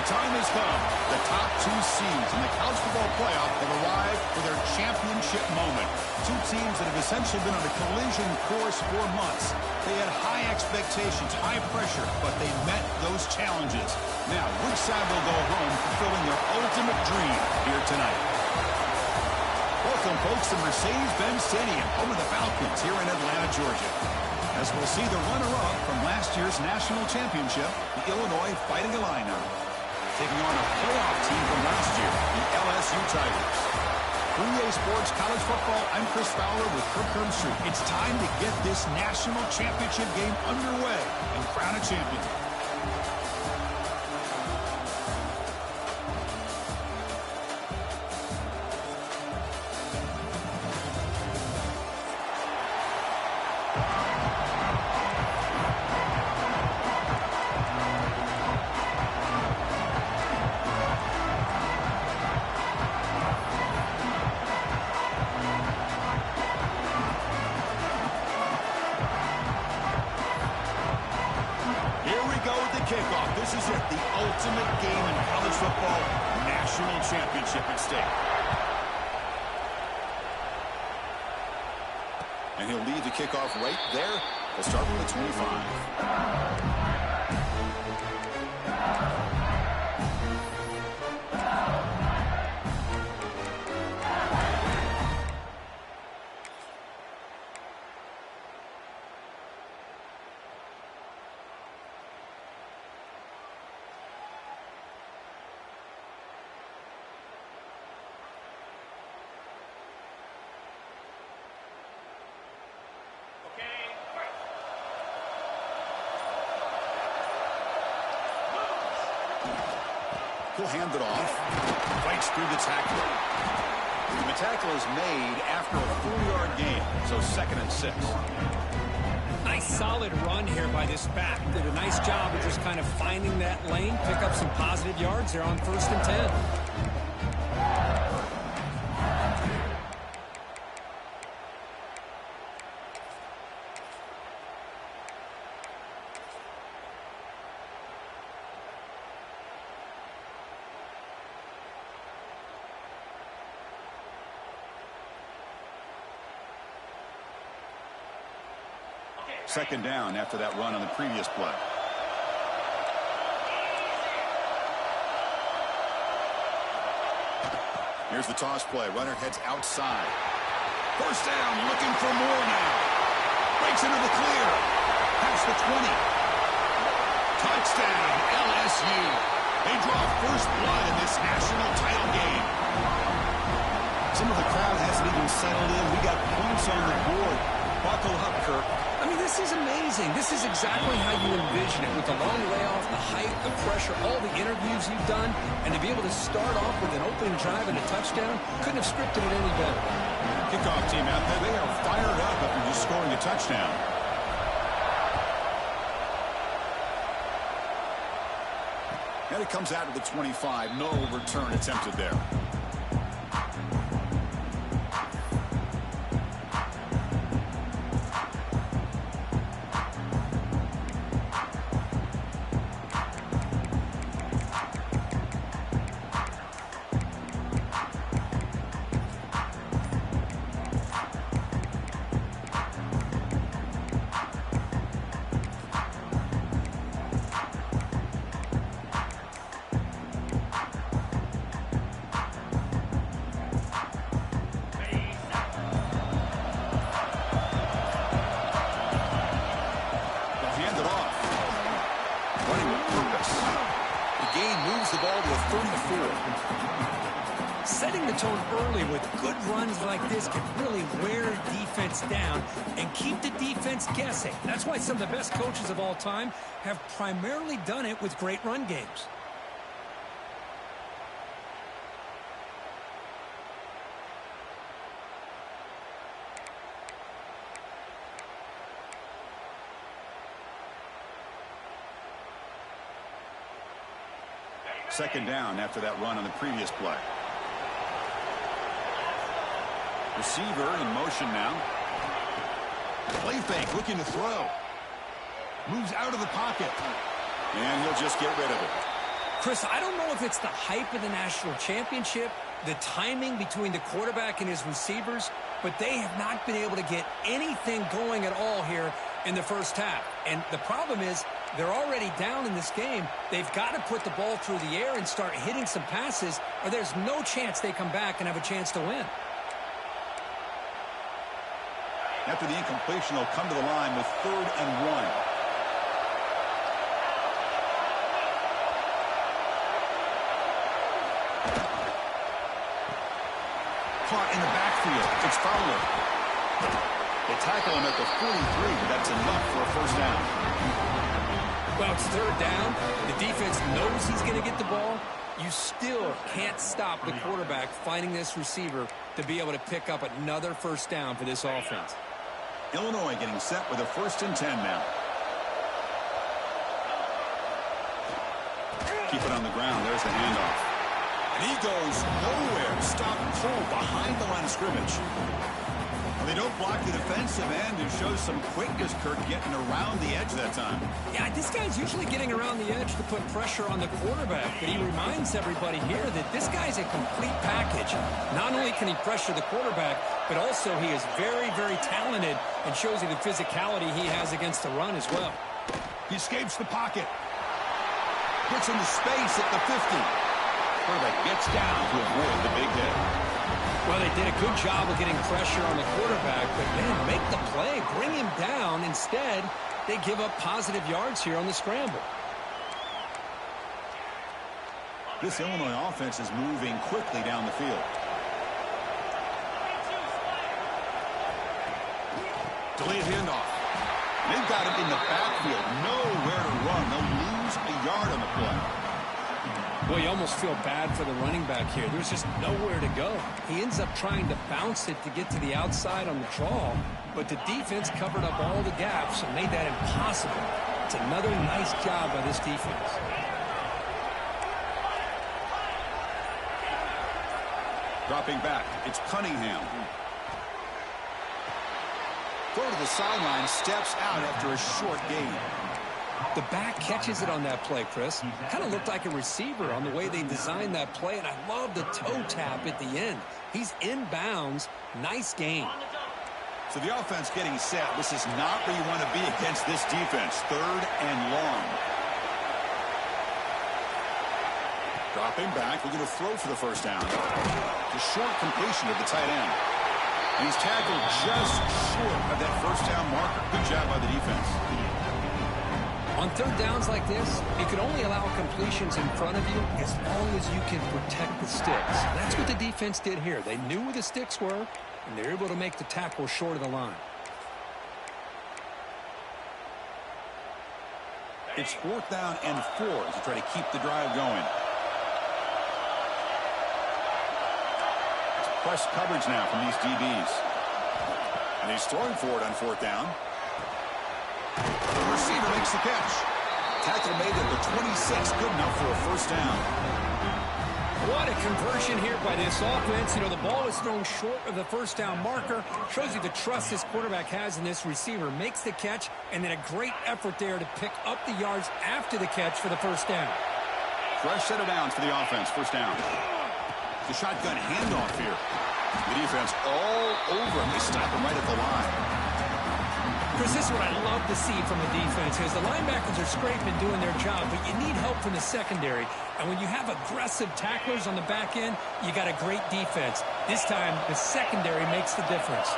time has come. The top two seeds in the college football playoff have arrived for their championship moment. Two teams that have essentially been on a collision course for months. They had high expectations, high pressure, but they met those challenges. Now, which side will go home fulfilling their ultimate dream here tonight? Welcome, folks, to Mercedes-Benz Stadium, home of the Falcons here in Atlanta, Georgia. As we'll see the runner-up from last year's national championship, the Illinois Fighting Illini, taking on a playoff team from last year, the LSU Tigers. For EA Sports College Football, I'm Chris Fowler with Kirk Herbstreit. It's time to get this national championship game underway and crown a champion. Kickoff. This is it, the ultimate game in college football, national championship at stake. And he'll lead the kickoff right there. We'll start with the 25. He'll hand it off. Breaks through the tackle. The tackle is made after a 4-yard gain, so 2nd and 6. Nice solid run here by this back. Did a nice job of just kind of finding that lane, pick up some positive yards there on 1st and 10. Second down after that run on the previous play. Here's the toss play. Runner heads outside. 1st down, looking for more now. Breaks into the clear. Past the 20. Touchdown, LSU. They draw first blood in this national title game. Some of the crowd hasn't even settled in. We got points on the board. Buckle up, Kirk. I mean, this is amazing. This is exactly how you envision it, with the long layoff, the height, the pressure, all the interviews you've done, and to be able to start off with an opening drive and a touchdown, couldn't have scripted it any better. Kickoff team out there, they are fired up after just scoring a touchdown. And it comes out of the 25. No return attempted there. Setting the tone early with good runs like this can really wear defense down and keep the defense guessing. That's why some of the best coaches of all time have primarily done it with great run games. Second down after that run on the previous play. Receiver in motion now. Play fake, looking to throw. Moves out of the pocket. And he'll just get rid of it. Chris, I don't know if it's the hype of the national championship, the timing between the quarterback and his receivers, but they have not been able to get anything going at all here in the first half. And the problem is they're already down in this game. They've got to put the ball through the air and start hitting some passes, or there's no chance they come back and have a chance to win. After the incompletion, they'll come to the line with 3rd and 1. Caught in the backfield. It's Fowler. They tackle him at the 43, but that's enough for a first down. Well, it's 3rd down. The defense knows he's going to get the ball. You still can't stop the quarterback finding this receiver to be able to pick up another first down for this offense. Illinois getting set with a 1st and 10 now. Keep it on the ground. There's the handoff. And he goes nowhere. Stop cold behind the line of scrimmage. Well, they don't block the defensive end and show some quickness, Kirk, getting around the edge that time. Yeah, this guy's usually getting around the edge to put pressure on the quarterback, but he reminds everybody here that this guy's a complete package. Not only can he pressure the quarterback, but also he is very, very talented and shows you the physicality he has against the run as well. He escapes the pocket. Gets into space at the 50. Quarterback gets down to avoid the big hit. Well, they did a good job of getting pressure on the quarterback, but, man, make the play. Bring him down. Instead, they give up positive yards here on the scramble. This Illinois offense is moving quickly down the field. Delayed handoff. They've got him in the backfield. Nowhere to run. They'll lose a yard on the play. Well, you almost feel bad for the running back here. There's just nowhere to go. He ends up trying to bounce it to get to the outside on the draw, but the defense covered up all the gaps and made that impossible. It's another nice job by this defense. Dropping back, it's Cunningham. Go to the sideline, steps out after a short gain. The back catches it on that play, Chris. Kind of looked like a receiver on the way they designed that play, and I love the toe tap at the end. He's inbounds. Nice game. So the offense getting set. This is not where you want to be against this defense. 3rd and long. Dropping back, we're going to throw for the first down. The short completion of the tight end. And he's tackled just short of that first down marker. Good job by the defense. On 3rd downs like this, you can only allow completions in front of you as long as you can protect the sticks. That's what the defense did here. They knew where the sticks were, and they were able to make the tackle short of the line. It's 4th down and 4 as you try to keep the drive going. It's press coverage now from these DBs. And he's throwing for it on 4th down. The receiver makes the catch. Tackle made at the 26, good enough for a first down. What a conversion here by this offense. You know, the ball is thrown short of the first down marker. Shows you the trust this quarterback has in this receiver. Makes the catch, and then a great effort there to pick up the yards after the catch for the first down. Fresh set of downs for the offense, first down. The shotgun handoff here. The defense all over him. They stop him right at the line. Chris, this is what I love to see from the defense, because the linebackers are scraping, doing their job, but you need help from the secondary. And when you have aggressive tacklers on the back end, you got a great defense. This time, the secondary makes the difference.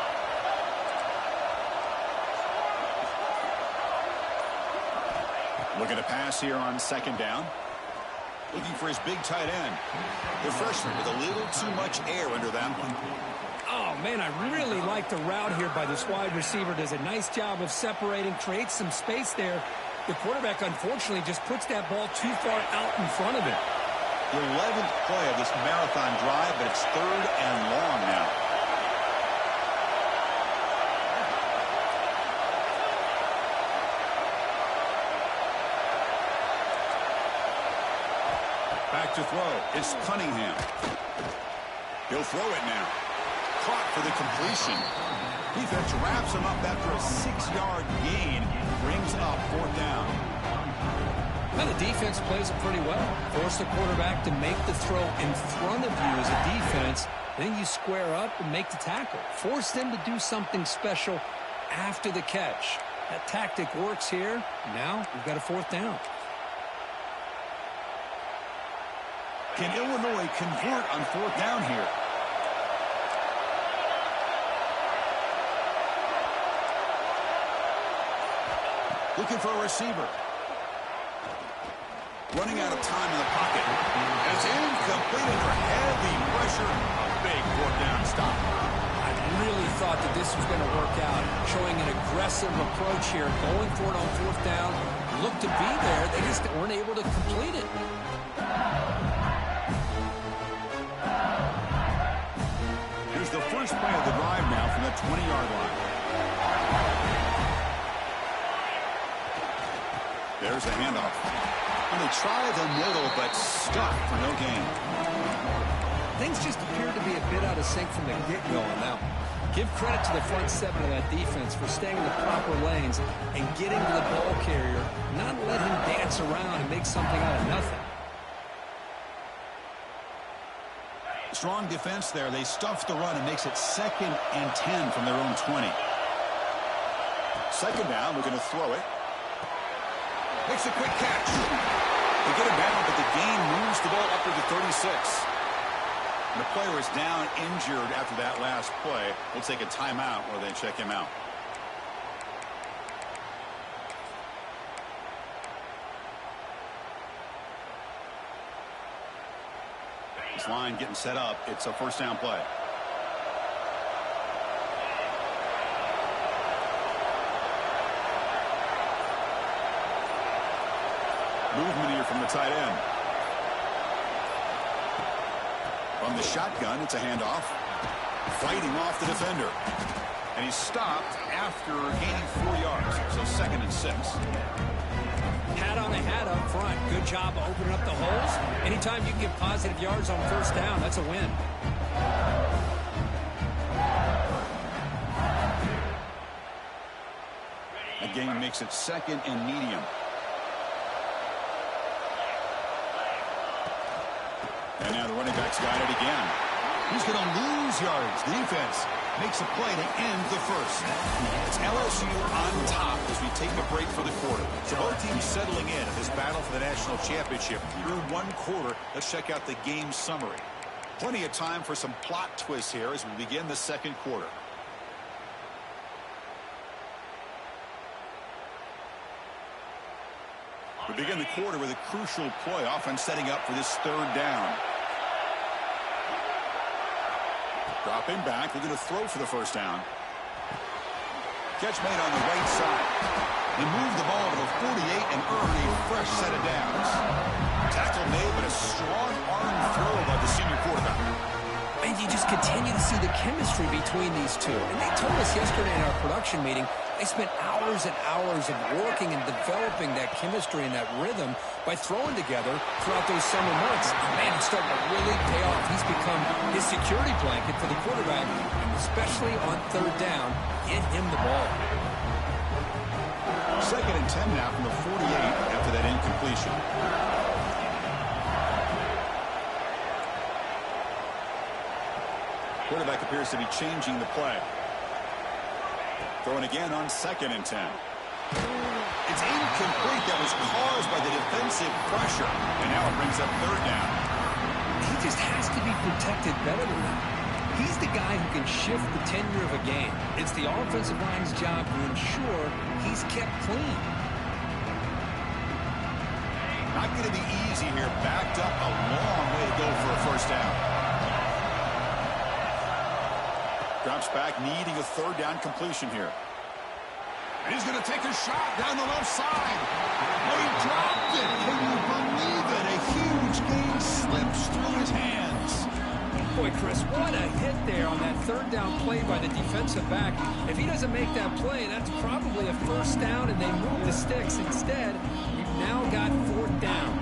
Looking to pass here on 2nd down. Looking for his big tight end. The freshman with a little too much air under that one. Oh, man, I really like the route here by this wide receiver. Does a nice job of separating, creates some space there. The quarterback, unfortunately, just puts that ball too far out in front of him. The 11th play of this marathon drive, but it's 3rd and long now. Back to throw. It's Cunningham. He'll throw it now. Caught for the completion. Defense wraps him up after a 6-yard gain. Brings up 4th down. Now the defense plays it pretty well. Force the quarterback to make the throw in front of you as a defense. Then you square up and make the tackle. Force them to do something special after the catch. That tactic works here. Now we've got a fourth down. Can Illinois convert on fourth down here? Looking for a receiver. Running out of time in the pocket. And it's incomplete under heavy pressure. A big fourth down stop. I really thought that this was going to work out. Showing an aggressive approach here. Going for it on fourth down. Looked to be there. They just weren't able to complete it. Here's the first play of the drive now from the 20-yard line. There's the handoff. And they try the middle, but stuck for no gain. Things just appear to be a bit out of sync from the get-go on that one. Give credit to the front seven of that defense for staying in the proper lanes and getting to the ball carrier, not let him dance around and make something out of nothing. Strong defense there. They stuff the run and makes it 2nd and 10 from their own 20. Second down, we're going to throw it. Makes a quick catch. They get it down, but the gain moves the ball up to the 36. And the player is down injured after that last play. We'll take a timeout while they check him out. This line getting set up. It's a first down play. Movement here from the tight end. From the shotgun, it's a handoff. Fighting off the defender. And he's stopped after gaining 4 yards. So 2nd and 6. Hat on the hat up front. Good job of opening up the holes. Anytime you can get positive yards on first down, that's a win. The gain makes it 2nd and medium. And now the running back's got it again. He's going to lose yards. The defense makes a play to end the first. It's LSU on top as we take a break for the quarter. So both teams settling in this battle for the national championship through one quarter. Let's check out the game summary. Plenty of time for some plot twists here as we begin the second quarter. We begin the quarter with a crucial play, offense setting up for this third down. Dropping back, they're going to throw for the first down. Catch made on the right side. They move the ball to the 48 and earn a fresh set of downs. Tackle made, but a strong arm throw by the senior quarterback. And you just continue to see the chemistry between these two. And they told us yesterday in our production meeting, they spent hours and hours of working and developing that chemistry and that rhythm by throwing together throughout those summer months. Man, it's starting to really pay off. He's become his security blanket for the quarterback, and especially on third down, get him the ball. 2nd and 10 now from the 48 after that incompletion. Quarterback appears to be changing the play. Throwing again on 2nd and 10. It's incomplete. That was caused by the defensive pressure. And now it brings up third down. He just has to be protected better than that. He's the guy who can shift the tenure of a game. It's the offensive line's job to ensure he's kept clean. Not going to be easy here. Backed up a long way to go for a first down. Drops back, needing a third down completion here. And he's going to take a shot down the left side. Oh, he dropped it. Can you believe it? A huge gain slips through his hands. Boy, Chris, what a hit there on that third down play by the defensive back. If he doesn't make that play, that's probably a first down, and they move the sticks. Instead, we've now got fourth down.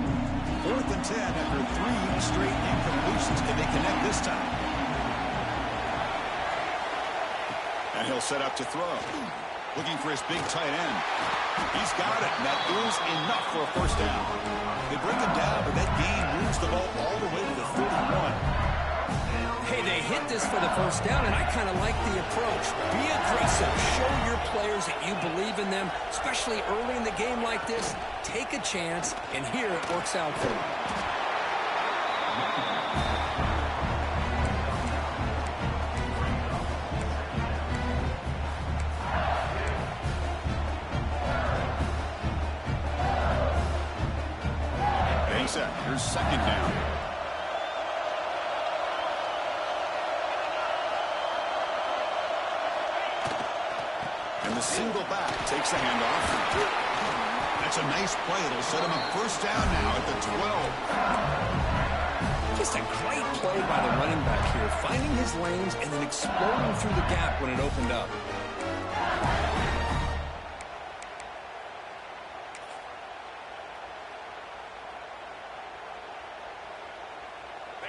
4th and 10 after 3 straight incompletions. Can they connect this time? And he'll set up to throw. Looking for his big tight end. He's got it, and that is enough for a first down. They bring him down, but that gain moves the ball all the way to the 31. Hey, they hit this for the first down, and I kind of like the approach. Be aggressive. Show your players that you believe in them, especially early in the game like this. Take a chance, and here it works out for them. Here's second down. And the single back takes the handoff. That's a nice play. It'll set him up first down now at the 12. Just a great play by the running back here, finding his lanes and then exploding through the gap when it opened up.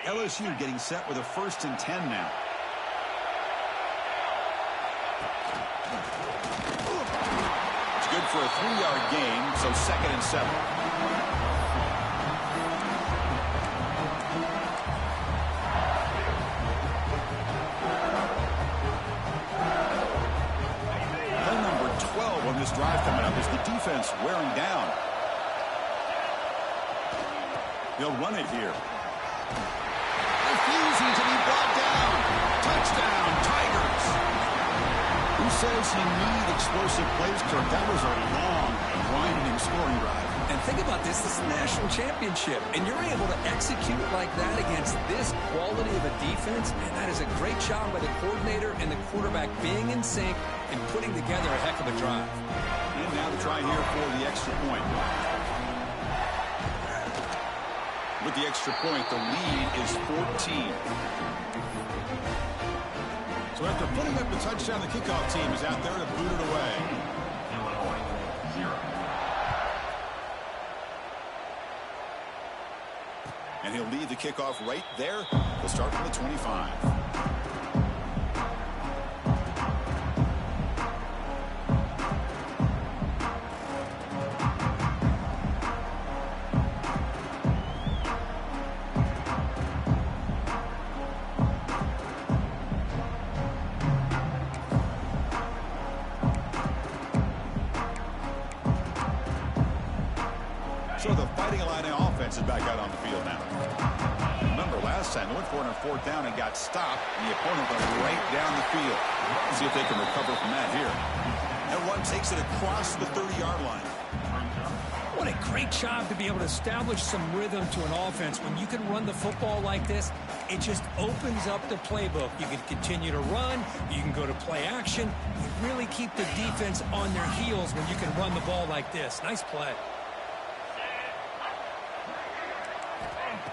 LSU getting set with a 1st and 10 now. It's good for a 3-yard gain, so 2nd and 7. Play number 12 on this drive coming up is the defense wearing down. They'll run it here. Refusing to be brought down. Touchdown, Tigers. Who says you need explosive plays, Kirk? That was a long, grinding scoring drive. And think about this. This is a national championship, and you're able to execute like that against this quality of a defense, and that is a great job by the coordinator and the quarterback being in sync and putting together a heck of a drive. And now to try here for the extra point. With the extra point, the lead is 14. So after putting up the touchdown, the kickoff team is out there to boot it away. Illinois, 0. And he'll lead the kickoff right there. He'll start from the 25. So the Fighting Illini offense is back out on the field now. Remember last time they went for it on 4th down and got stopped, and the opponent went right down the field. Let's see if they can recover from that here. And one takes it across the 30-yard line. What a great job to be able to establish some rhythm to an offense. When you can run the football like this, it just opens up the playbook. You can continue to run. You can go to play action. You really keep the defense on their heels when you can run the ball like this. Nice play.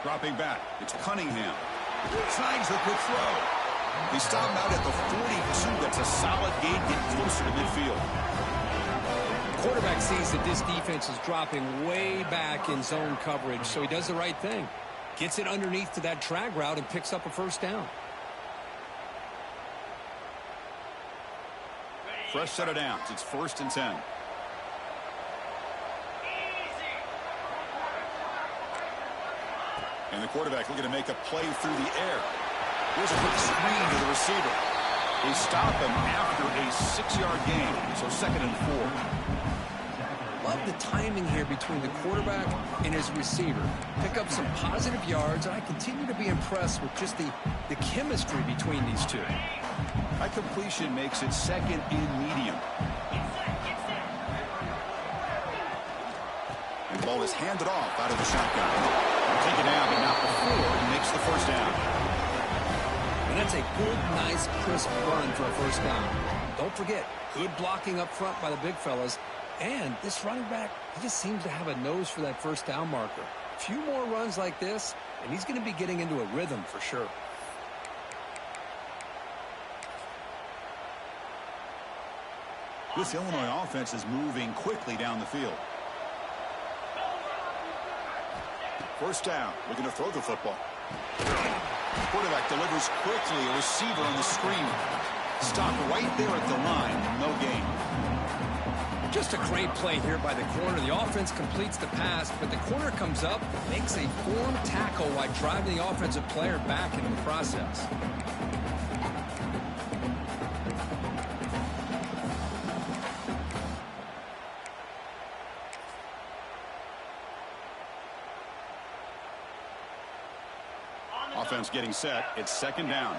Dropping back, it's Cunningham. Signs the quick throw. He stopped out at the 42. That's a solid gain, getting closer to midfield. The quarterback sees that this defense is dropping way back in zone coverage, so he does the right thing. Gets it underneath to that drag route and picks up a first down. Fresh set of downs. It's 1st and 10. And the quarterback looking to make a play through the air. Here's a quick screen to the receiver. They stop him after a 6-yard gain. So 2nd and 4. Love the timing here between the quarterback and his receiver. Pick up some positive yards, and I continue to be impressed with just the chemistry between these two. High completion makes it 2nd and medium. And the ball is handed off out of the shotgun. Take it down, but not before he makes the first down. And that's a good, nice, crisp run for a first down. Don't forget, good blocking up front by the big fellas. And this running back, he just seems to have a nose for that first down marker. A few more runs like this, and he's going to be getting into a rhythm for sure. This Illinois offense is moving quickly down the field. First down, looking to throw the football. Quarterback delivers quickly, a receiver on the screen. Stop right there at the line, no gain. Just a great play here by the corner. The offense completes the pass, but the corner comes up, makes a form tackle while driving the offensive player back into the process. Offense getting set. It's second down.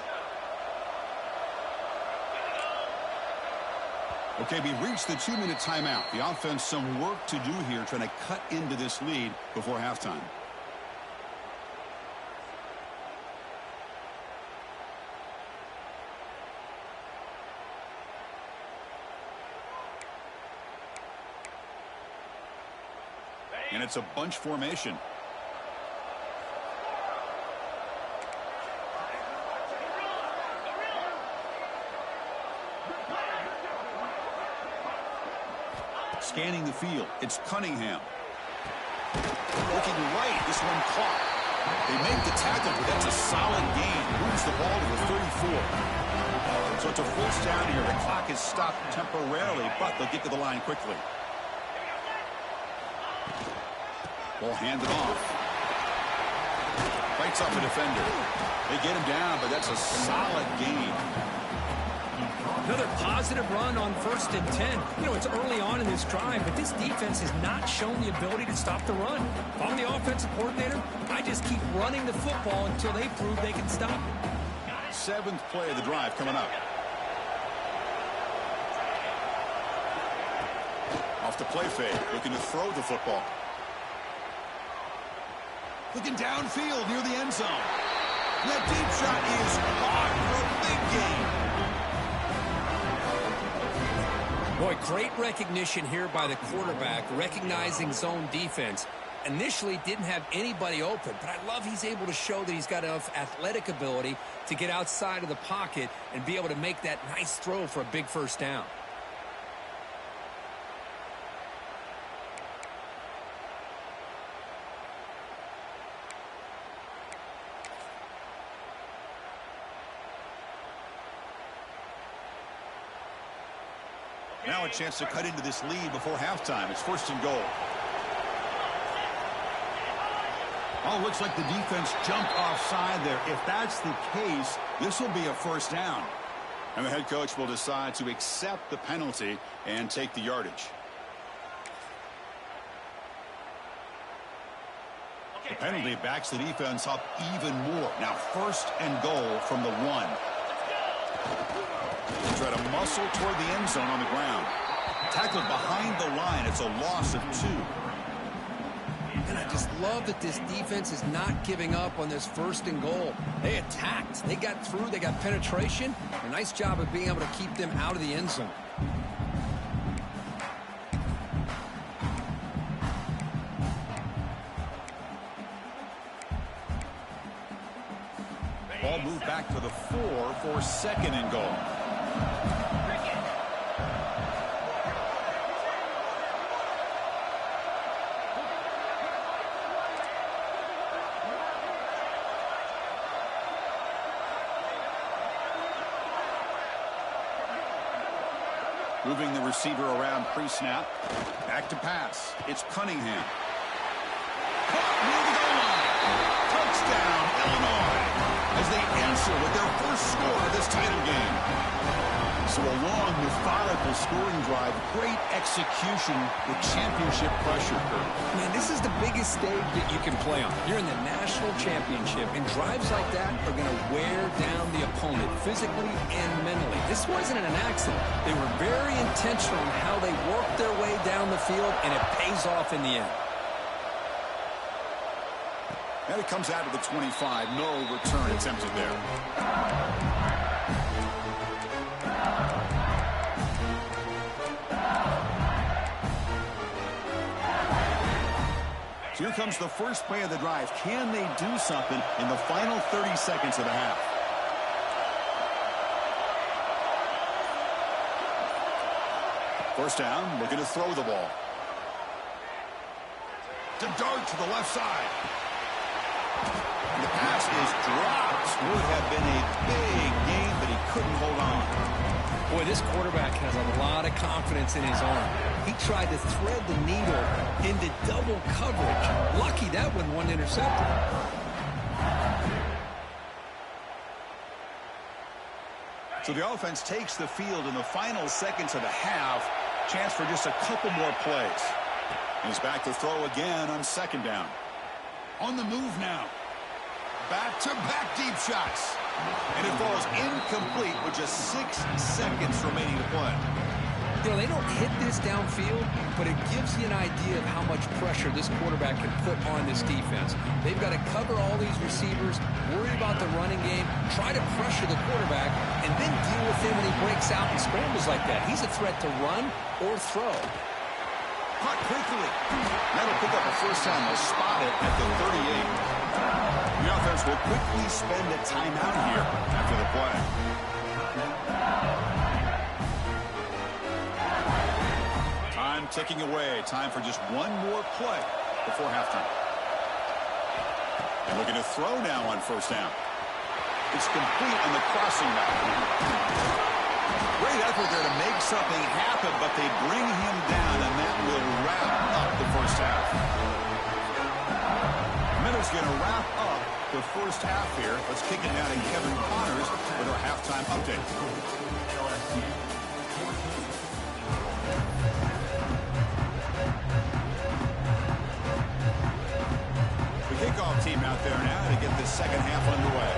Okay, we've reached the 2-minute timeout. The offense some work to do here trying to cut into this lead before halftime. And it's a bunch formation. Scanning the field. It's Cunningham. Looking right. This one caught. They make the tackle, but that's a solid gain. Moves the ball to the 34. So it's a first down here. The clock is stopped temporarily, but they'll get to the line quickly. Ball handed off. Fights off the defender. They get him down, but that's a solid gain. Another positive run on 1st and 10. You know, it's early on in this drive, but this defense has not shown the ability to stop the run. If I'm the offensive coordinator, I just keep running the football until they prove they can stop it. 7th play of the drive coming up. Off the play fake, looking to throw the football. Looking downfield near the end zone. And that deep shot is caught for a big gain. Boy, great recognition here by the quarterback, recognizing zone defense. Initially didn't have anybody open, but I love he's able to show that he's got enough athletic ability to get outside of the pocket and be able to make that nice throw for a big first down. Now a chance to cut into this lead before halftime. It's 1st and goal. Oh, looks like the defense jumped offside there. If that's the case, this will be a first down. And the head coach will decide to accept the penalty and take the yardage. The penalty backs the defense up even more. Now 1st and goal from the 1. Try to muscle toward the end zone on the ground. Tackled behind the line. It's a loss of 2. And I just love that this defense is not giving up on this 1st and goal. They attacked. They got through. They got penetration. A nice job of being able to keep them out of the end zone. Ball moved back to the 4 for 2nd and goal. Moving the receiver around pre-snap. Back to pass. It's Cunningham. Caught near the goal line. Touchdown, Illinois, as they answer with their first score of this title game. So a long, methodical scoring drive. Great execution with championship pressure. Man, this is the biggest stage that you can play on. You're in the national championship, and drives like that are going to wear down the opponent physically and mentally. This wasn't an accident. They were very intentional in how they worked their way down the field, and it pays off in the end. And it comes out of the 25. No return attempted there. So here comes the first play of the drive. Can they do something in the final 30 seconds of the half? First down, looking to throw the ball. To dart to the left side. And the pass is dropped. Would have been a big game, but he couldn't hold on. Boy, Boy, this quarterback has a lot of confidence in his arm. He tried to thread the needle into double coverage. Lucky that one wasn't intercepted. So the offense takes the field in the final seconds of the half. Chance for just a couple more plays. He's back to throw again on second down. On the move now. Back-to-back deep shots. And it falls incomplete with just 6 seconds remaining to play. You know, they don't hit this downfield, but it gives you an idea of how much pressure this quarterback can put on this defense. They've got to cover all these receivers, worry about the running game, try to pressure the quarterback, and then deal with him when he breaks out and scrambles like that. He's a threat to run or throw. Caught quickly. That'll pick up a first down. They'll spot it at the 38. The offense will quickly spend a timeout here after the play. Time ticking away. Time for just one more play before halftime. And looking to throw now on first down. It's complete on the crossing route. Great effort there to make something happen, but they bring him down, and that will wrap up the first half. Miller's going to wrap up the first half here. Let's kick it down to Kevin Connors with our halftime update. The kickoff team out there now to get the second half underway.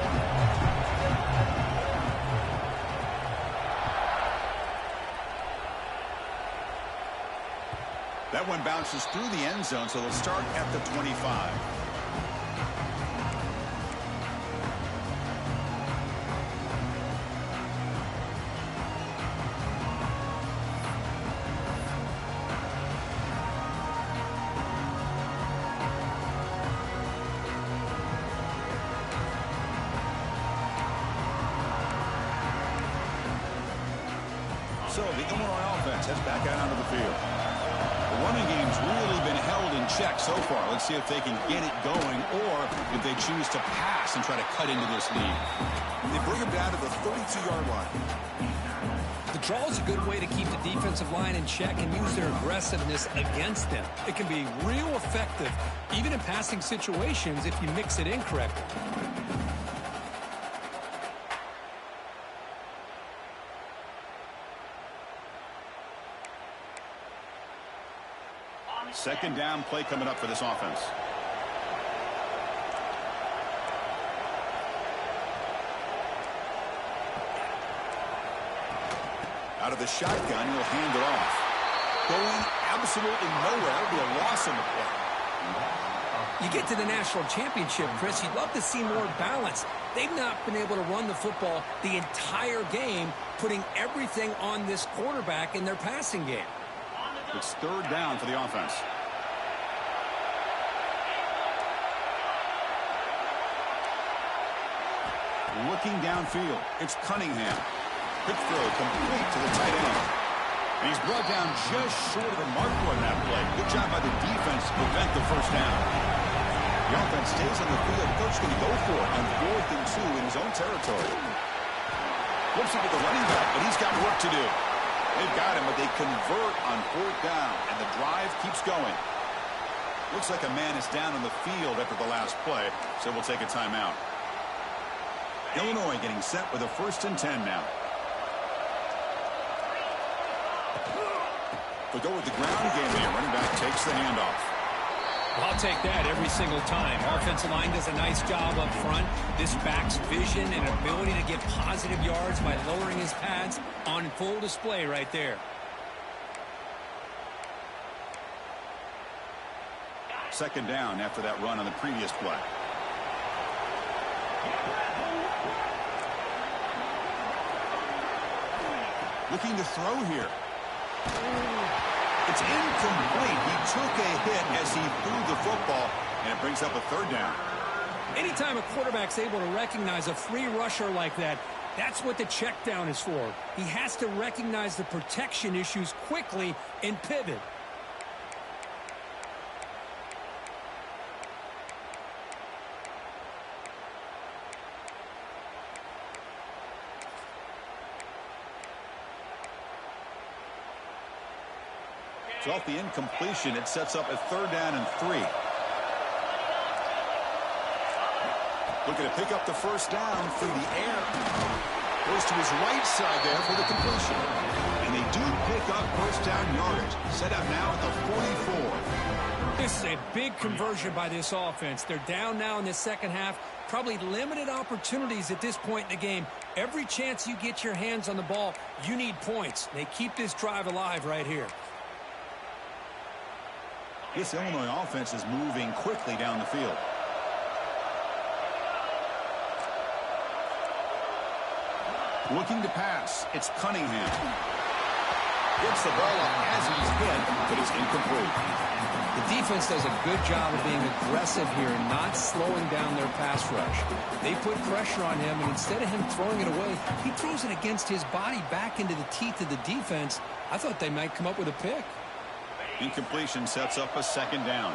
That one bounces through the end zone, so they'll start at the 25. So the Illinois offense heads back out onto the field. The running game's really been held in check so far. Let's see if they can get it going or if they choose to pass and try to cut into this lead. They bring him down to the 32-yard line. The draw is a good way to keep the defensive line in check and use their aggressiveness against them. It can be real effective, even in passing situations, if you mix it in correctly. Second down play coming up for this offense. Out of the shotgun, he'll hand it off. Going absolutely nowhere. That'll be a loss on the play. You get to the national championship, Chris, you'd love to see more balance. They've not been able to run the football the entire game, putting everything on this quarterback in their passing game. It's third down for the offense. Looking downfield, it's Cunningham. Quick throw complete to the tight end. And he's brought down just short of the mark on that play. Good job by the defense to prevent the first down. The offense stays on the field. The coach is going to go for it on 4th and 2 in his own territory. Flips it to the running back, but he's got work to do. They've got him, but they convert on 4th down, and the drive keeps going. Looks like a man is down on the field after the last play, so we'll take a timeout. Illinois getting set with a 1st and 10 now. They go with the ground game here. Running back takes the handoff. I'll take that every single time. Offensive line does a nice job up front. This back's vision and ability to get positive yards by lowering his pads on full display right there. Second down after that run on the previous play. Looking to throw here. It's incomplete. He took a hit as he threw the football, and it brings up a third down. Anytime a quarterback's able to recognize a free rusher like that, that's what the check down is for. He has to recognize the protection issues quickly and pivot. So off the incompletion, it sets up a 3rd down and 3. Looking to pick up the 1st down through the air. Goes to his right side there for the completion. And they do pick up 1st down yardage. Set up now at the 44. This is a big conversion by this offense. They're down now in the second half. Probably limited opportunities at this point in the game. Every chance you get your hands on the ball, you need points. They keep this drive alive right here. This Illinois offense is moving quickly down the field. Looking to pass. It's Cunningham. Gets the ball up as he's hit, but it's incomplete. The defense does a good job of being aggressive here and not slowing down their pass rush. They put pressure on him, and instead of him throwing it away, he throws it against his body back into the teeth of the defense. I thought they might come up with a pick. Incompletion sets up a 2nd down.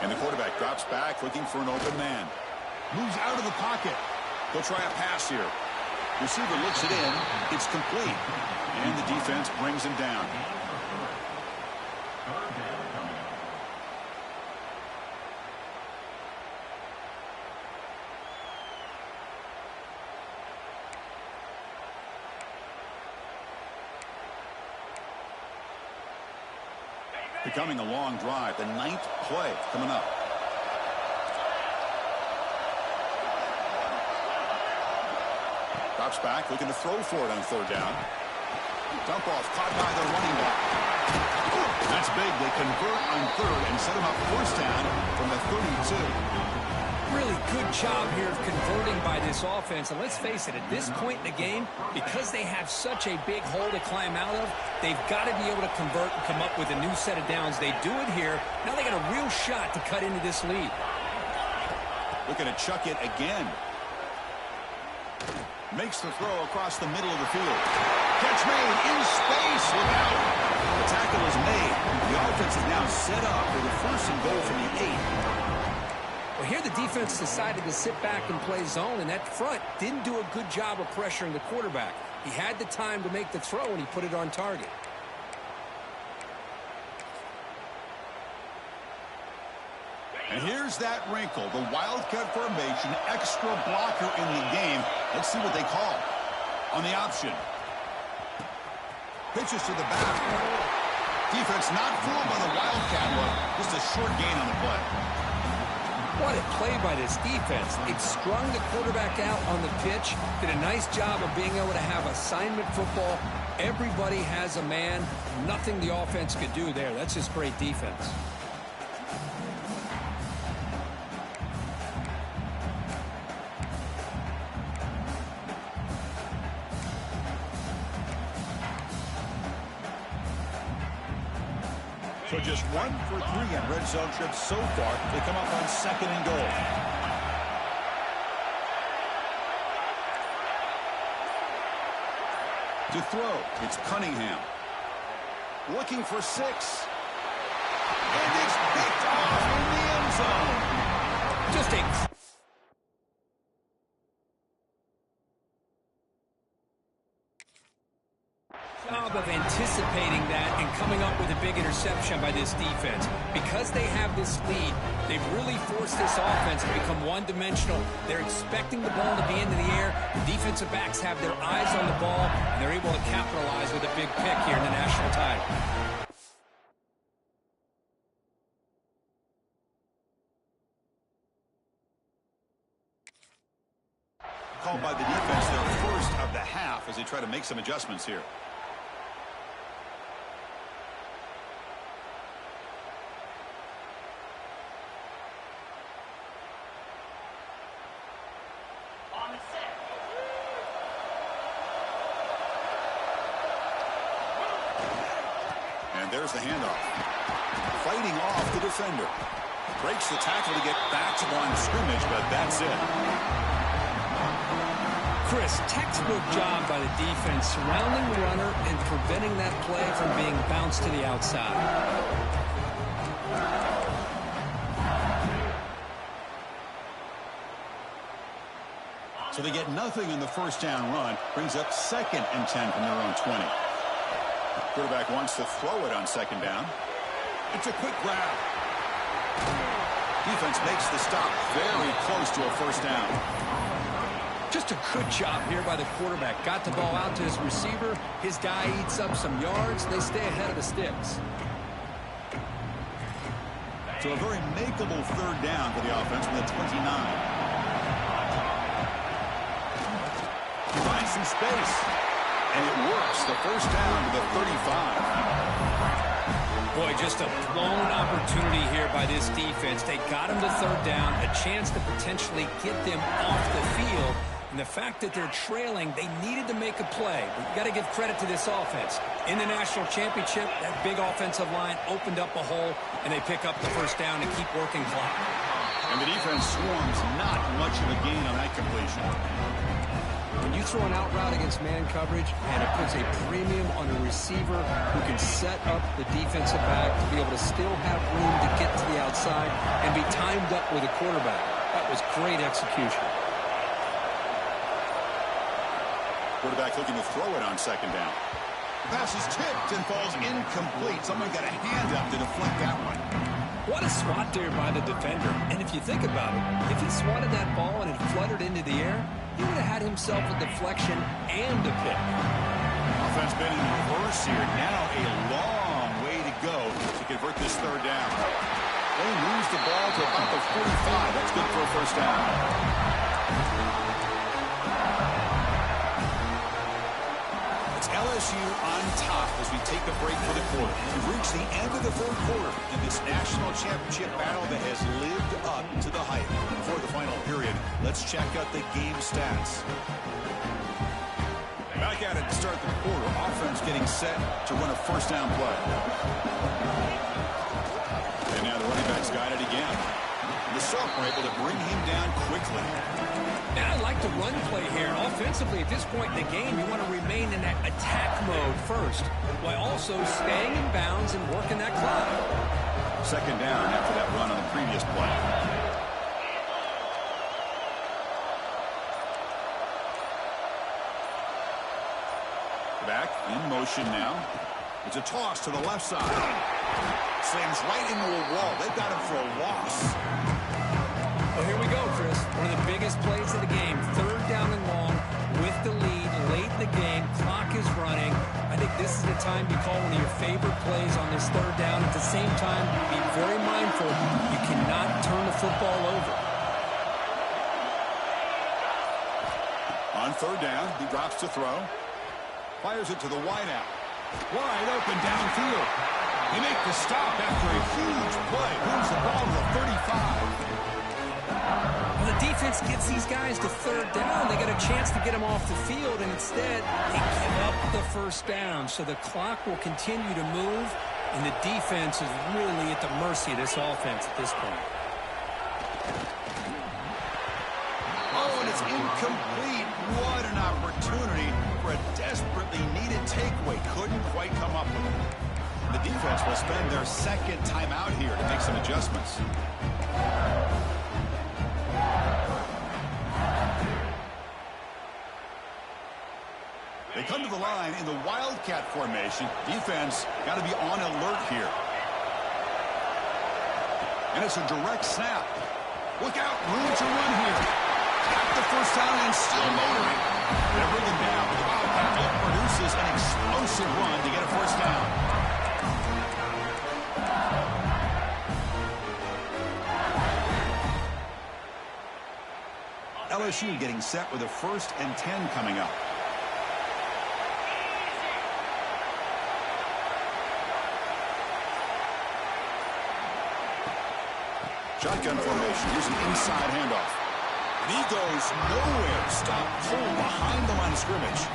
And the quarterback drops back, looking for an open man. Moves out of the pocket. They'll try a pass here. Receiver looks it in. It's complete. And the defense brings him down. Becoming a long drive. The 9th play coming up. Drops back, looking to throw for it on 3rd down. Dump off, caught by the running back. That's big. They convert on 3rd and set him up 1st down from the 32. Really good job here of converting by this offense. And let's face it, at this point in the game, because they have such a big hole to climb out of, they've got to be able to convert and come up with a new set of downs. They do it here. Now they got a real shot to cut into this lead. Looking to chuck it again. Makes the throw across the middle of the field. Catch made in space. Look out. The tackle is made. The offense is now set up for the 1st and goal from the 8. Well, here the defense decided to sit back and play zone, and that front didn't do a good job of pressuring the quarterback. He had the time to make the throw, and he put it on target. And here's that wrinkle, the Wildcat formation, extra blocker in the game. Let's see what they call. On the option. Pitches to the back. Defense not fooled by the Wildcat look. Just a short gain on the play. What a play by this defense. It strung the quarterback out on the pitch. Did a nice job of being able to have assignment football. Everybody has a man. Nothing the offense could do there. That's just great defense. So just 1 for 3 on red zone trips so far. They come up on 2nd and goal. To throw, it's Cunningham. Looking for 6. And it's picked off in the end zone. Just a job of anticipating that and coming up with a big interception by this defense. Because they have this lead, they've really forced this offense to become one-dimensional. They're expecting the ball to be into the air. The defensive backs have their eyes on the ball, and they're able to capitalize with a big pick here in the national title. Called by the defense their 1st of the half as they try to make some adjustments here. And there's the handoff. Fighting off the defender. Breaks the tackle to get back to the line of scrimmage, but that's it. Chris, textbook job by the defense surrounding the runner and preventing that play from being bounced to the outside. So they get nothing in the first down run. Brings up 2nd and 10 from their own 20. Quarterback wants to throw it on 2nd down. It's a quick grab. Defense makes the stop very close to a first down. Just a good job here by the quarterback. Got the ball out to his receiver. His guy eats up some yards. They stay ahead of the sticks. So a very makeable 3rd down for the offense from the 29. He finds some space. And it works. The first down to the 35. Boy, just a blown opportunity here by this defense. They got him to 3rd down, a chance to potentially get them off the field. And the fact that they're trailing, they needed to make a play. But you got to give credit to this offense. In the national championship, that big offensive line opened up a hole, and they pick up the first down and keep working clock. And the defense swarms not much of a gain on that completion. When you throw an out route against man coverage, and it puts a premium on a receiver who can set up the defensive back to be able to still have room to get to the outside and be timed up with a quarterback. That was great execution. Quarterback looking to throw it on 2nd down. Pass is tipped and falls incomplete. Someone got a hand up to deflect that one. What a swat there by the defender. And if you think about it, if he swatted that ball and it fluttered into the air, he would have had himself a deflection and a pick. Offense been in reverse here. Now a long way to go to convert this 3rd down. They moves the ball to about the 45. That's good for a first down. It's LSU on top as we take a break for the quarter. We've reached the end of the 3rd quarter in this national championship battle that has lived up to the hype. Before the final period, let's check out the game stats. Back at it to start the quarter. Offense getting set to run a first down play. And now the running back's got it again. The sophomore able to bring him down quickly. And I like the run play here. Offensively, at this point in the game, you want to remain in that attack mode first, while also staying in bounds and working that clock. 2nd down after that run on the previous play. Back in motion now. It's a toss to the left side. Slams right into a wall. They've got him for a loss. Well, here we go, Chris. One of the biggest plays of the game. 3rd down and long with the lead late in the game. Clock is running. I think this is the time you call one of your favorite plays on this 3rd down. At the same time, be very mindful. You cannot turn the football over. On 3rd down, he drops to throw. Fires it to the wideout. Wide open downfield. They make the stop after a huge play. Moves the ball to the 35. Well, the defense gets these guys to 3rd down. They got a chance to get them off the field, and instead they give up the first down. So the clock will continue to move, and the defense is really at the mercy of this offense at this point. Oh, and it's incomplete. What an opportunity for a desperately needed takeaway. Couldn't quite come up with it. The defense will spend their 2nd timeout here to make some adjustments. They come to the line in the Wildcat formation. Defense got to be on alert here. And it's a direct snap. Look out, room to run here. Got the first down and still motoring. They bring him down. The Wildcat produces an explosive run to get a first down. LSU getting set with a 1st and 10 coming up. Shotgun formation. Here's an inside handoff. And he goes nowhere. Stop pulled behind the line of scrimmage.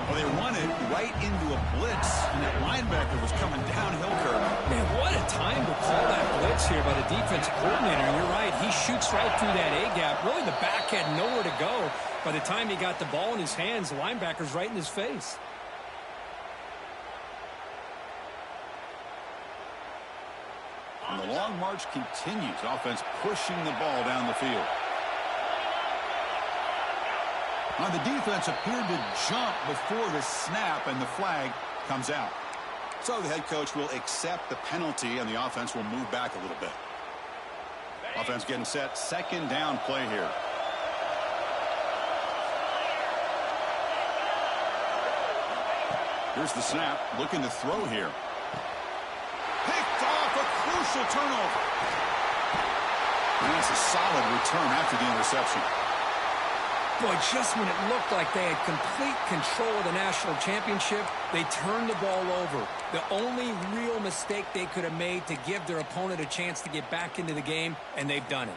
Well, they run it right into a blitz, and that linebacker was coming downhill curve. Man, what a time to call that blitz here by the defensive coordinator. And you're right, he shoots right through that A-gap. Really, the back had nowhere to go. By the time he got the ball in his hands, the linebacker's right in his face. And the long march continues. Offense pushing the ball down the field. Now, the defense appeared to jump before the snap, and the flag comes out. So the head coach will accept the penalty, and the offense will move back a little bit. Offense getting set. Second down play here. Here's the snap. Looking to throw here. Picked off, a crucial turnover. And that's a solid return after the interception. Boy, just when it looked like they had complete control of the national championship, they turned the ball over. The only real mistake they could have made to give their opponent a chance to get back into the game, and they've done it.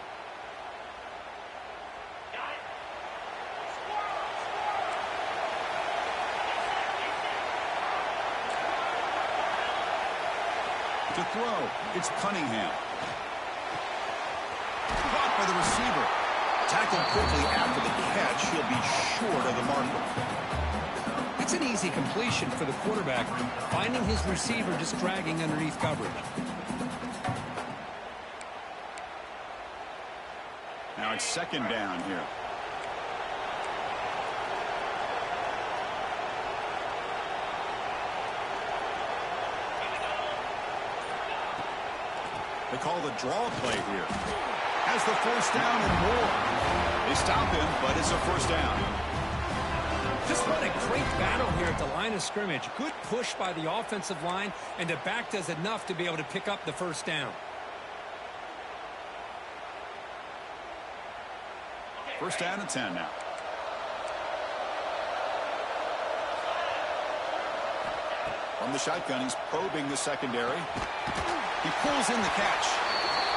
To throw, it's Cunningham. Caught by the receiver. Tackled quickly after the catch. He'll be short of the marker. It's an easy completion for the quarterback, finding his receiver just dragging underneath coverage. Now it's second down here. They call the draw play here. Has the first down and more. They stop him, but it's a first down. Just what a great battle here at the line of scrimmage. Good push by the offensive line, and the back does enough to be able to pick up the first down. First down and 10 now. From the shotgun, he's probing the secondary. He pulls in the catch.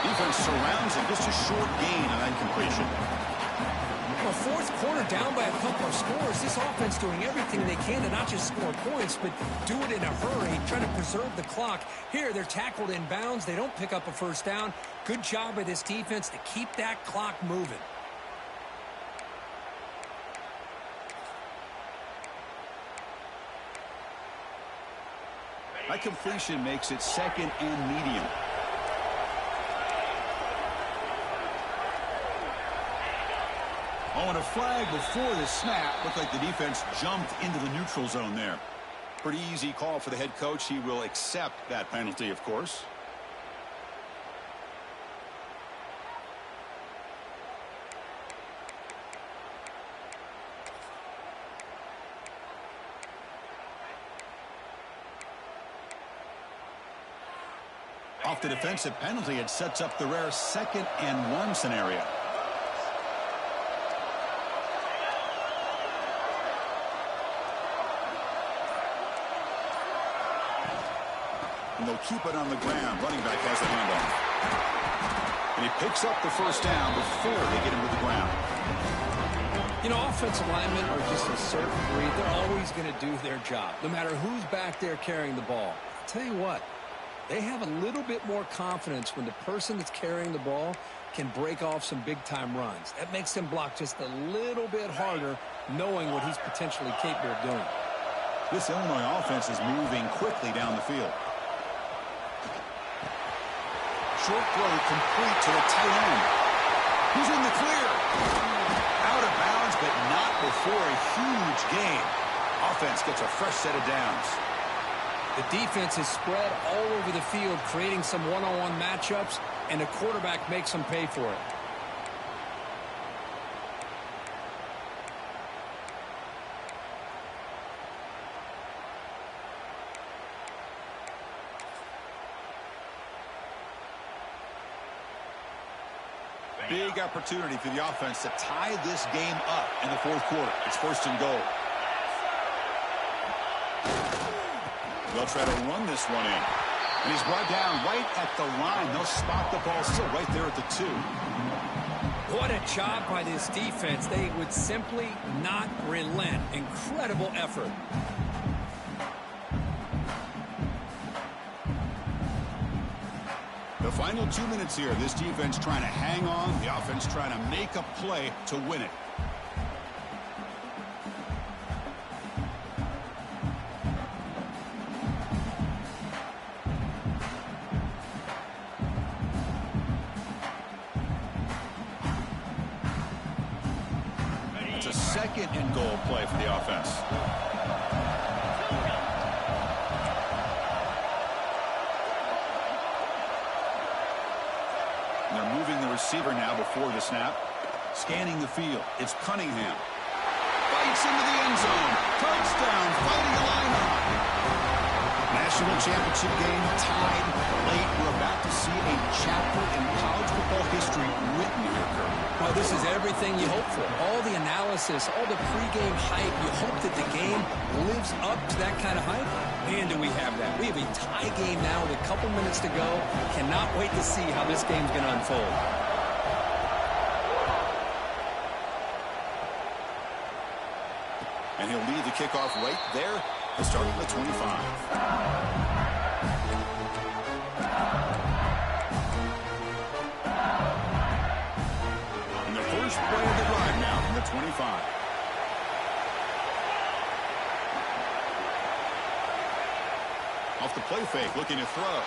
Defense surrounds him. Just a short gain on that completion. Well, fourth quarter down by a couple of scores. This offense doing everything they can to not just score points, but do it in a hurry, trying to preserve the clock. Here, they're tackled in bounds. They don't pick up a first down. Good job by this defense to keep that clock moving. That completion makes it second and medium. Oh, and a flag before the snap. Looked like the defense jumped into the neutral zone there. Pretty easy call for the head coach. He will accept that penalty, of course. Off the defensive penalty, it sets up the rare 2nd and 1 scenario. And they'll keep it on the ground. Running back has the handoff. And he picks up the first down before they get him to the ground. You know, offensive linemen are just a certain breed. They're always going to do their job, no matter who's back there carrying the ball. I'll tell you what. They have a little bit more confidence when the person that's carrying the ball can break off some big-time runs. That makes them block just a little bit harder, knowing what he's potentially capable of doing. This Illinois offense is moving quickly down the field. Short throw complete to the tight end. He's in the clear. Out of bounds, but not before a huge gain. Offense gets a fresh set of downs. The defense is spread all over the field, creating some one-on-one matchups, and the quarterback makes them pay for it. Big opportunity for the offense to tie this game up in the fourth quarter. It's first and goal. They'll try to run this one in. And he's brought down right at the line. They'll spot the ball still right there at the 2. What a job by this defense. They would simply not relent. Incredible effort. The final 2 minutes here. This defense trying to hang on. The offense trying to make a play to win it. It's a second and goal play for the offense. And they're moving the receiver now before the snap. Scanning the field. It's Cunningham. Fights into the end zone. Touchdown. Fighting a lineup. National championship game tied late. We're about to see a chapter in college football history written here, Kirk. Well, this is everything you hope for. All the analysis, all the pregame hype. You hope that the game lives up to that kind of hype. Man, do we have that. We have a tie game now with a couple minutes to go. Cannot wait to see how this game's going to unfold. And he'll lead the kickoff right there to start at the 25. First play of the drive now from the 25. Off the play fake, looking to throw.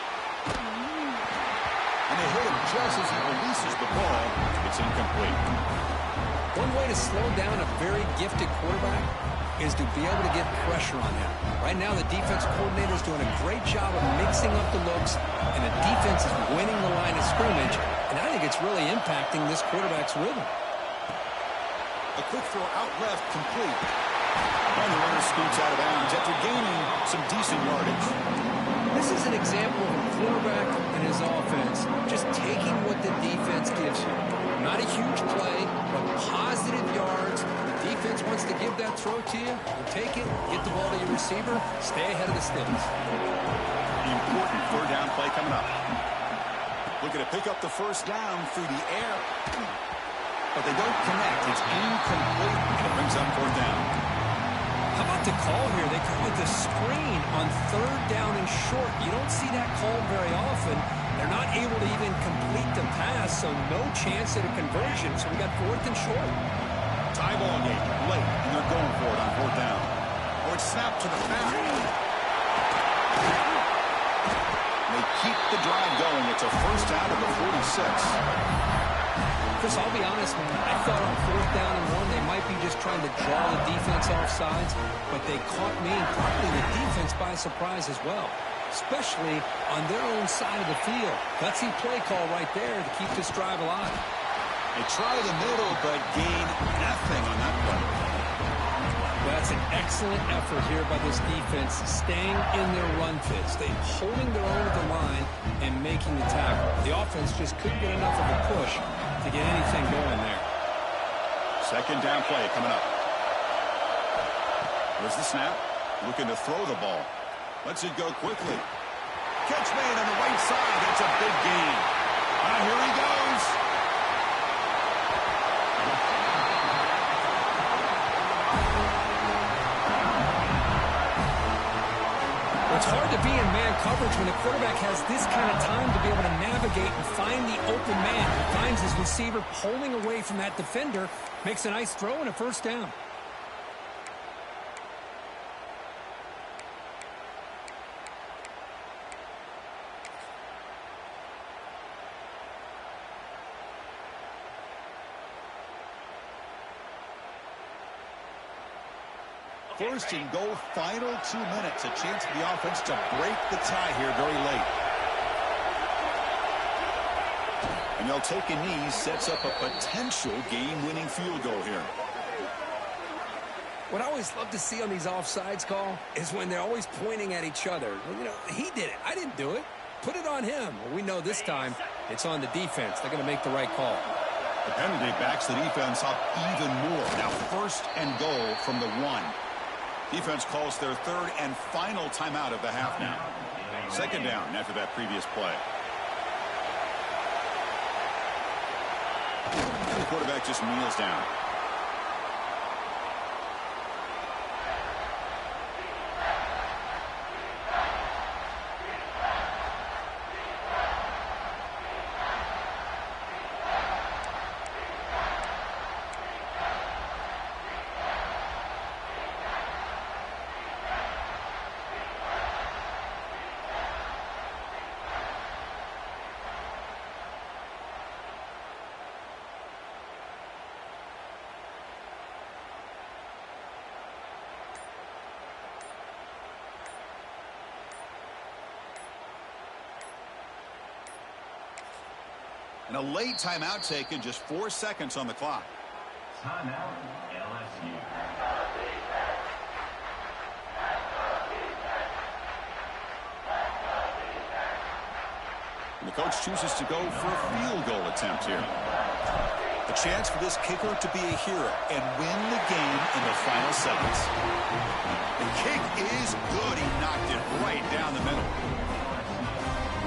And they hit him just as he releases the ball. It's incomplete. One way to slow down a very gifted quarterback is to be able to get pressure on him. Right now, the defense coordinator is doing a great job of mixing up the looks, and the defense is winning the line of scrimmage. And I think it's really impacting this quarterback's rhythm. A quick throw out left, complete. And the runner scoots out of bounds after gaining some decent yardage. This is an example of a quarterback and his offense just taking what the defense gives you. Not a huge play, but positive yards. The defense wants to give that throw to you. You'll take it, get the ball to your receiver, stay ahead of the sticks. The important third down play coming up. Looking to pick up the first down through the air. But they don't connect. It's incomplete, and it brings up fourth down. How about the call here? They call it the screen on third down and short. You don't see that called very often. They're not able to even complete the pass, so no chance at a conversion. So we got fourth and short. Tie ball game late, and they're going for it on fourth down. Oh, it's snapped to the back. They keep the drive going. It's a first down at the 46. Chris, I'll be honest, man. I thought on fourth down and one, they might be just trying to draw the defense off sides, but they caught me and probably the defense by surprise as well, especially on their own side of the field. Gutsy play call right there to keep this drive alive. They try the middle, but gain nothing on that play. That's an excellent effort here by this defense, staying in their run fits. They're holding their own at the line and making the tackle. The offense just couldn't get enough of a push to get anything going there. Second down play coming up. There's the snap. Looking to throw the ball. Lets it go quickly. Catch made on the right side. That's a big gain. Here he goes. It's hard to be in man coverage when the quarterback has this kind of time to be able to navigate and find the open man. He finds his receiver pulling away from that defender, makes a nice throw and a first down. First and goal, final 2 minutes. A chance for the offense to break the tie here very late. And they'll take a knee, sets up a potential game-winning field goal here. What I always love to see on these offsides call is when they're always pointing at each other. You know, he did it. I didn't do it. Put it on him. Well, we know this time it's on the defense. They're going to make the right call. The penalty backs the defense up even more. Now first and goal from the 1. Defense calls their third and final timeout of the half now. Second down after that previous play. And the quarterback just kneels down. And a late timeout taken, just 4 seconds on the clock. Timeout, LSU. And the coach chooses to go for a field goal attempt here. A chance for this kicker to be a hero and win the game in the final seconds. The kick is good. He knocked it right down the middle.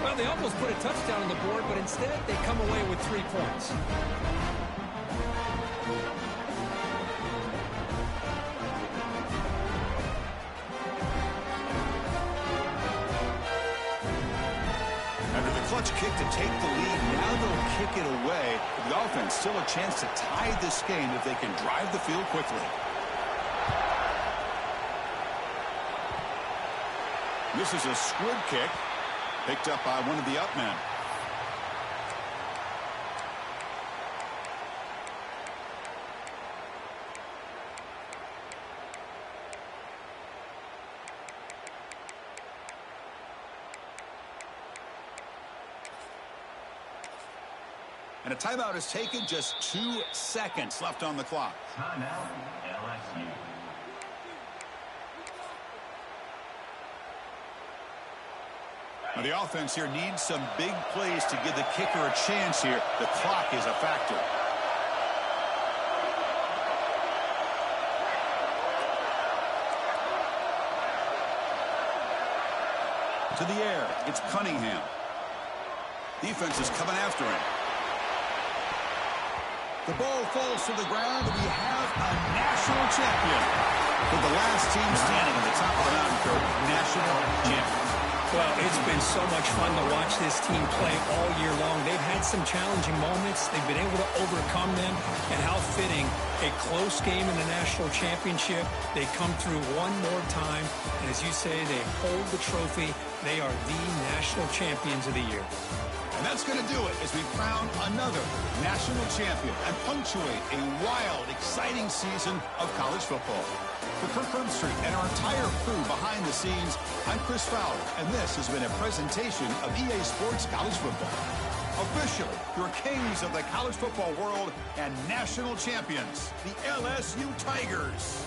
Well, they almost put a touchdown on the board, but instead they come away with 3 points. After the clutch kick to take the lead, now they'll kick it away. The offense still a chance to tie this game if they can drive the field quickly. This is a squib kick, picked up by one of the up men. And a timeout is taken, just 2 seconds left on the clock. Timeout, LSU. Now the offense here needs some big plays to give the kicker a chance here. The clock is a factor. To the air, it's Cunningham. Defense is coming after him. The ball falls to the ground, and we have a national champion. With the last team standing at the top of the mountain for national champions. Well, it's been so much fun to watch this team play all year long. They've had some challenging moments. They've been able to overcome them. And how fitting, a close game in the national championship. They come through one more time. And as you say, they hold the trophy. They are the national champions of the year. And that's going to do it as we crown another national champion and punctuate a wild, exciting season of college football. For Kirk Herbstreit and our entire crew behind the scenes, I'm Chris Fowler, and this has been a presentation of EA Sports College Football. Officially, your kings of the college football world and national champions, the LSU Tigers.